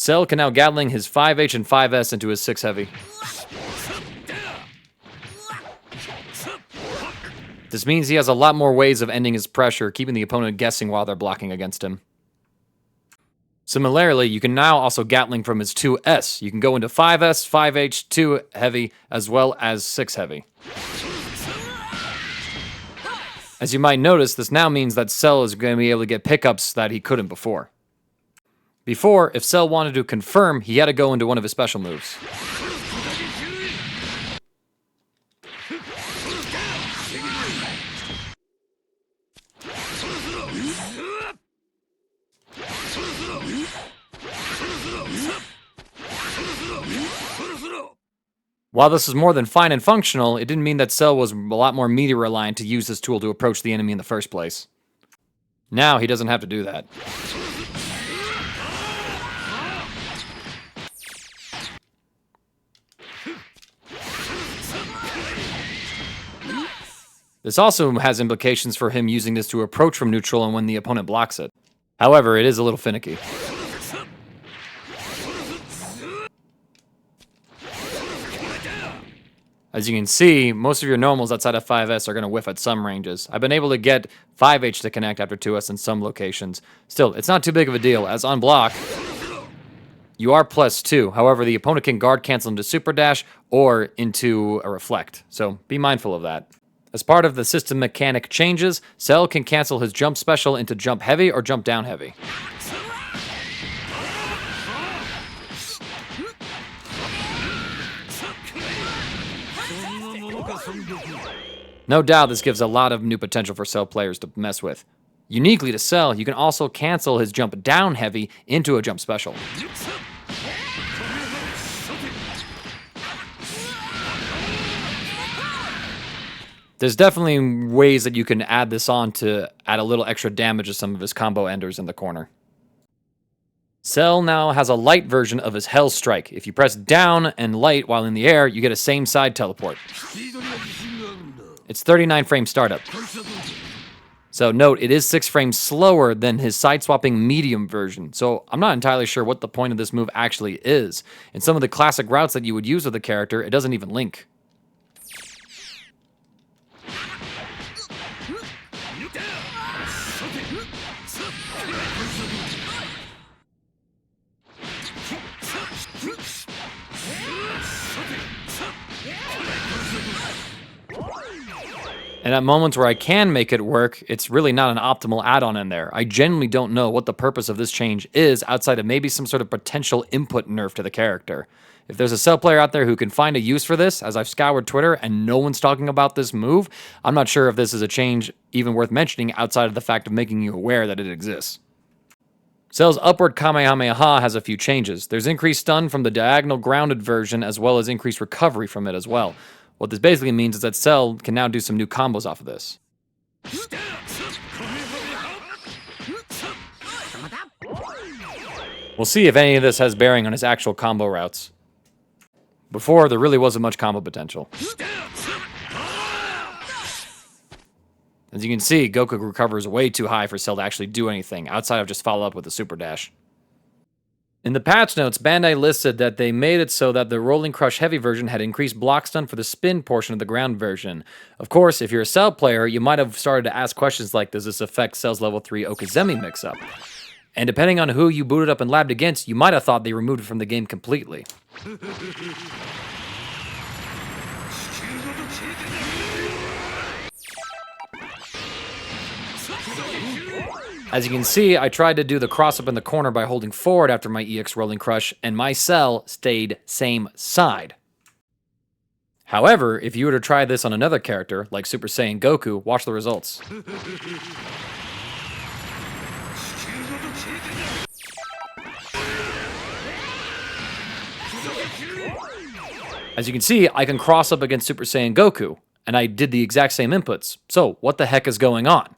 Cell can now Gatling his 5H and 5S into his 6 heavy. This means he has a lot more ways of ending his pressure, keeping the opponent guessing while they're blocking against him. Similarly, you can now also Gatling from his 2S. You can go into 5S, 5H, 2 heavy, as well as 6 heavy. As you might notice, this now means that Cell is going to be able to get pickups that he couldn't before. Before, if Cell wanted to confirm, he had to go into one of his special moves. While this is more than fine and functional, it didn't mean that Cell was a lot more media reliant to use this tool to approach the enemy in the first place. Now he doesn't have to do that. This also has implications for him using this to approach from neutral and when the opponent blocks it. However, it is a little finicky. As you can see, most of your normals outside of 5S are going to whiff at some ranges. I've been able to get 5H to connect after 2S in some locations. Still, it's not too big of a deal, as on block, you are +2. However, the opponent can guard cancel into Super Dash or into a Reflect, so be mindful of that. As part of the system mechanic changes, Cell can cancel his jump special into jump heavy or jump down heavy. No doubt this gives a lot of new potential for Cell players to mess with. Uniquely to Cell, you can also cancel his jump down heavy into a jump special. There's definitely ways that you can add this on to add a little extra damage to some of his combo enders in the corner. Cell now has a light version of his Hell Strike. If you press down and light while in the air, you get a same side teleport. It's 39 frame startup. So note, it is 6 frames slower than his side-swapping medium version, so I'm not entirely sure what the point of this move actually is. In some of the classic routes that you would use with the character, it doesn't even link. And at moments where I can make it work, it's really not an optimal add-on in there. I genuinely don't know what the purpose of this change is outside of maybe some sort of potential input nerf to the character. If there's a Cell player out there who can find a use for this, as I've scoured Twitter and no one's talking about this move, I'm not sure if this is a change even worth mentioning outside of the fact of making you aware that it exists. Cell's upward Kamehameha has a few changes. There's increased stun from the diagonal grounded version as well as increased recovery from it as well. What this basically means is that Cell can now do some new combos off of this. We'll see if any of this has bearing on his actual combo routes. Before, there really wasn't much combo potential. As you can see, Goku recovers way too high for Cell to actually do anything, outside of just follow up with a Super Dash. In the patch notes, Bandai listed that they made it so that the Rolling Crush Heavy version had increased block stun for the spin portion of the ground version. Of course, if you're a Cell player, you might have started to ask questions like, does this affect Cell's level 3 Okizeme mix-up? And depending on who you booted up and labbed against, you might have thought they removed it from the game completely. As you can see, I tried to do the cross-up in the corner by holding forward after my EX Rolling Crush, and my Cell stayed same side. However, if you were to try this on another character, like Super Saiyan Goku, watch the results. As you can see, I can cross up against Super Saiyan Goku, and I did the exact same inputs. So, what the heck is going on?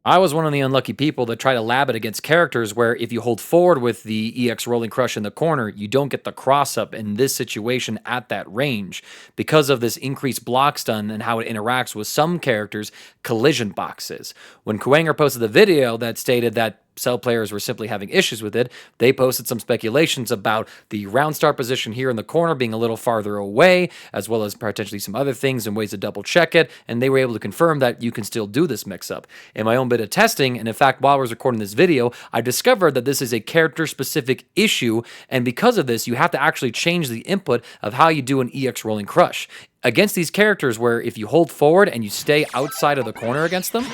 I was one of the unlucky people that try to lab it against characters where if you hold forward with the EX Rolling Crush in the corner, you don't get the cross-up in this situation at that range because of this increased block stun and how it interacts with some characters' collision boxes. When Kuwanger posted the video that stated that Cell players were simply having issues with it, they posted some speculations about the round start position here in the corner being a little farther away, as well as potentially some other things and ways to double check it, and they were able to confirm that you can still do this mix-up. In my own bit of testing, and in fact, while I was recording this video, I discovered that this is a character-specific issue, and because of this, you have to actually change the input of how you do an EX rolling crush. Against these characters where if you hold forward and you stay outside of the corner against them,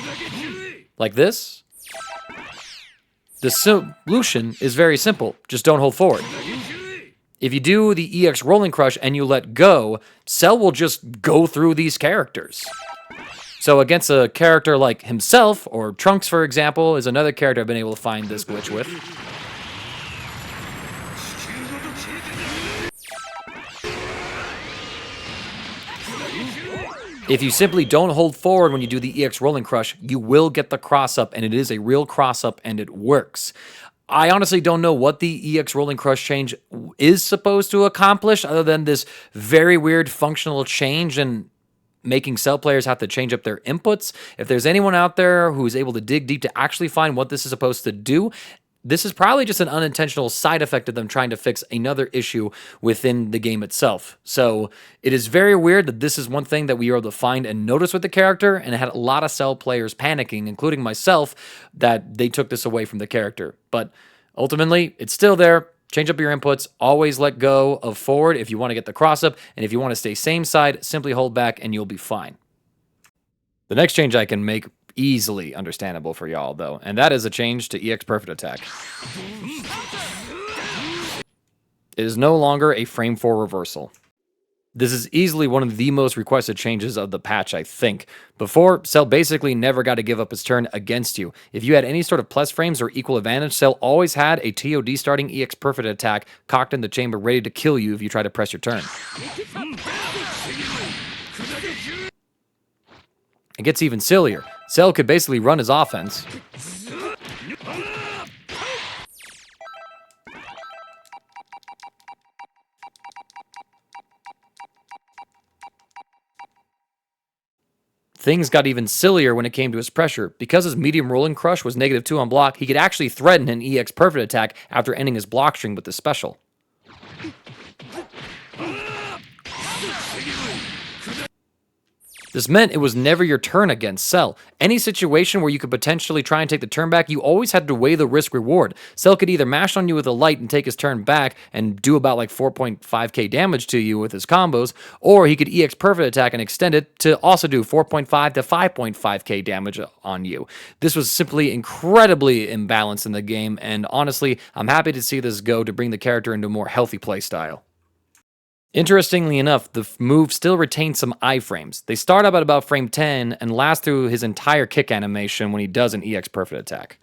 like this, the solution is very simple. Just don't hold forward. If you do the EX rolling crush and you let go, Cell will just go through these characters. So against a character like himself, or Trunks, for example, is another character I've been able to find this glitch with. If you simply don't hold forward when you do the EX rolling crush, you will get the cross up, and it is a real cross up, and it works. I honestly don't know what the EX rolling crush change is supposed to accomplish, other than this very weird functional change and making Cell players have to change up their inputs. If there's anyone out there who's able to dig deep to actually find what this is supposed to do, this is probably just an unintentional side effect of them trying to fix another issue within the game itself. So it is very weird that this is one thing that we were able to find and notice with the character, and it had a lot of Cell players panicking, including myself, that they took this away from the character. But ultimately, it's still there. Change up your inputs. Always let go of forward if you want to get the cross up, and if you want to stay same side, simply hold back and you'll be fine. The next change I can make easily understandable for y'all, though, and that is a change to EX Perfect Attack. It is no longer a frame 4 reversal. This is easily one of the most requested changes of the patch, I think. Before, Cell basically never got to give up his turn against you. If you had any sort of plus frames or equal advantage, Cell always had a TOD starting EX Perfect Attack cocked in the chamber ready to kill you if you try to press your turn. It gets even sillier. Cell could basically run his offense. Things got even sillier when it came to his pressure. Because his medium rolling crush was -2 on block, he could actually threaten an EX Perfect Attack after ending his block string with the special. This meant it was never your turn against Cell. Any situation where you could potentially try and take the turn back, you always had to weigh the risk-reward. Cell could either mash on you with a light and take his turn back and do about like 4.5k damage to you with his combos, or he could EX Perfect Attack and extend it to also do 4.5 to 5.5k damage on you. This was simply incredibly imbalanced in the game, and honestly, I'm happy to see this go to bring the character into a more healthy playstyle. Interestingly enough, the move still retains some iframes. They start up at about frame 10 and last through his entire kick animation when he does an EX Perfect Attack.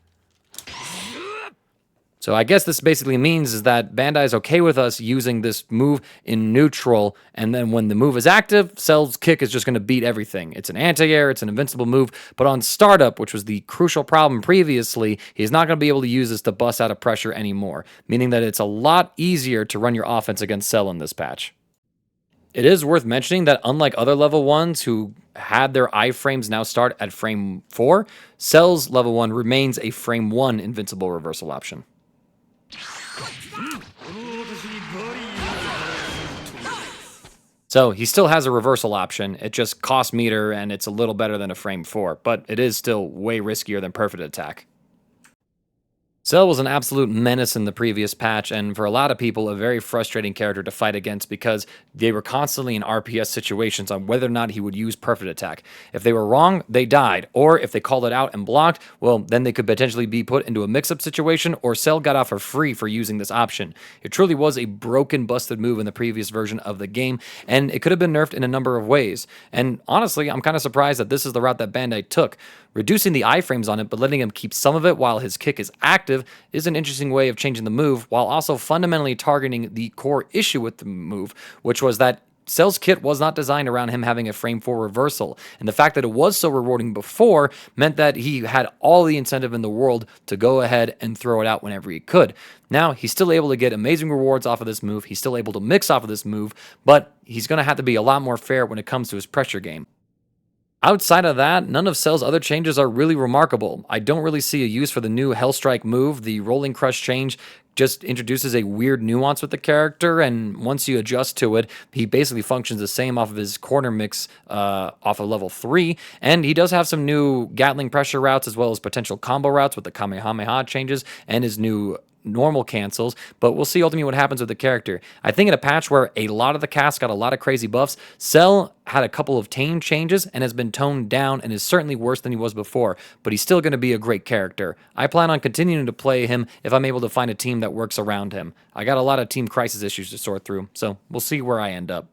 So I guess this basically means is that Bandai is okay with us using this move in neutral, and then when the move is active, Cell's kick is just going to beat everything. It's an anti-air, it's an invincible move, but on startup, which was the crucial problem previously, he's not going to be able to use this to bust out of pressure anymore, meaning that it's a lot easier to run your offense against Cell in this patch. It is worth mentioning that unlike other level 1s who had their iframes now start at frame 4, Cell's level 1 remains a frame 1 invincible reversal option. So he still has a reversal option, it just costs meter and it's a little better than a frame 4, but it is still way riskier than Perfect Attack. Cell was an absolute menace in the previous patch, and for a lot of people, a very frustrating character to fight against because they were constantly in RPS situations on whether or not he would use Perfect Attack. If they were wrong, they died, or if they called it out and blocked, well, then they could potentially be put into a mix-up situation, or Cell got off for free for using this option. It truly was a broken, busted move in the previous version of the game, and it could have been nerfed in a number of ways. And honestly, I'm kind of surprised that this is the route that Bandai took. Reducing the iframes on it, but letting him keep some of it while his kick is active is an interesting way of changing the move, while also fundamentally targeting the core issue with the move, which was that Cell's kit was not designed around him having a frame 4 reversal, and the fact that it was so rewarding before meant that he had all the incentive in the world to go ahead and throw it out whenever he could. Now, he's still able to get amazing rewards off of this move, he's still able to mix off of this move, but he's going to have to be a lot more fair when it comes to his pressure game. Outside of that, none of Cell's other changes are really remarkable. I don't really see a use for the new Hellstrike move. The Rolling Crush change just introduces a weird nuance with the character, and once you adjust to it, he basically functions the same off of his corner mix off of level 3, and he does have some new Gatling pressure routes as well as potential combo routes with the Kamehameha changes and his new normal cancels, but we'll see ultimately what happens with the character. I think in a patch where a lot of the cast got a lot of crazy buffs, Cell had a couple of tame changes and has been toned down and is certainly worse than he was before, but he's still going to be a great character. I plan on continuing to play him if I'm able to find a team that works around him. I got a lot of team crisis issues to sort through, so we'll see where I end up.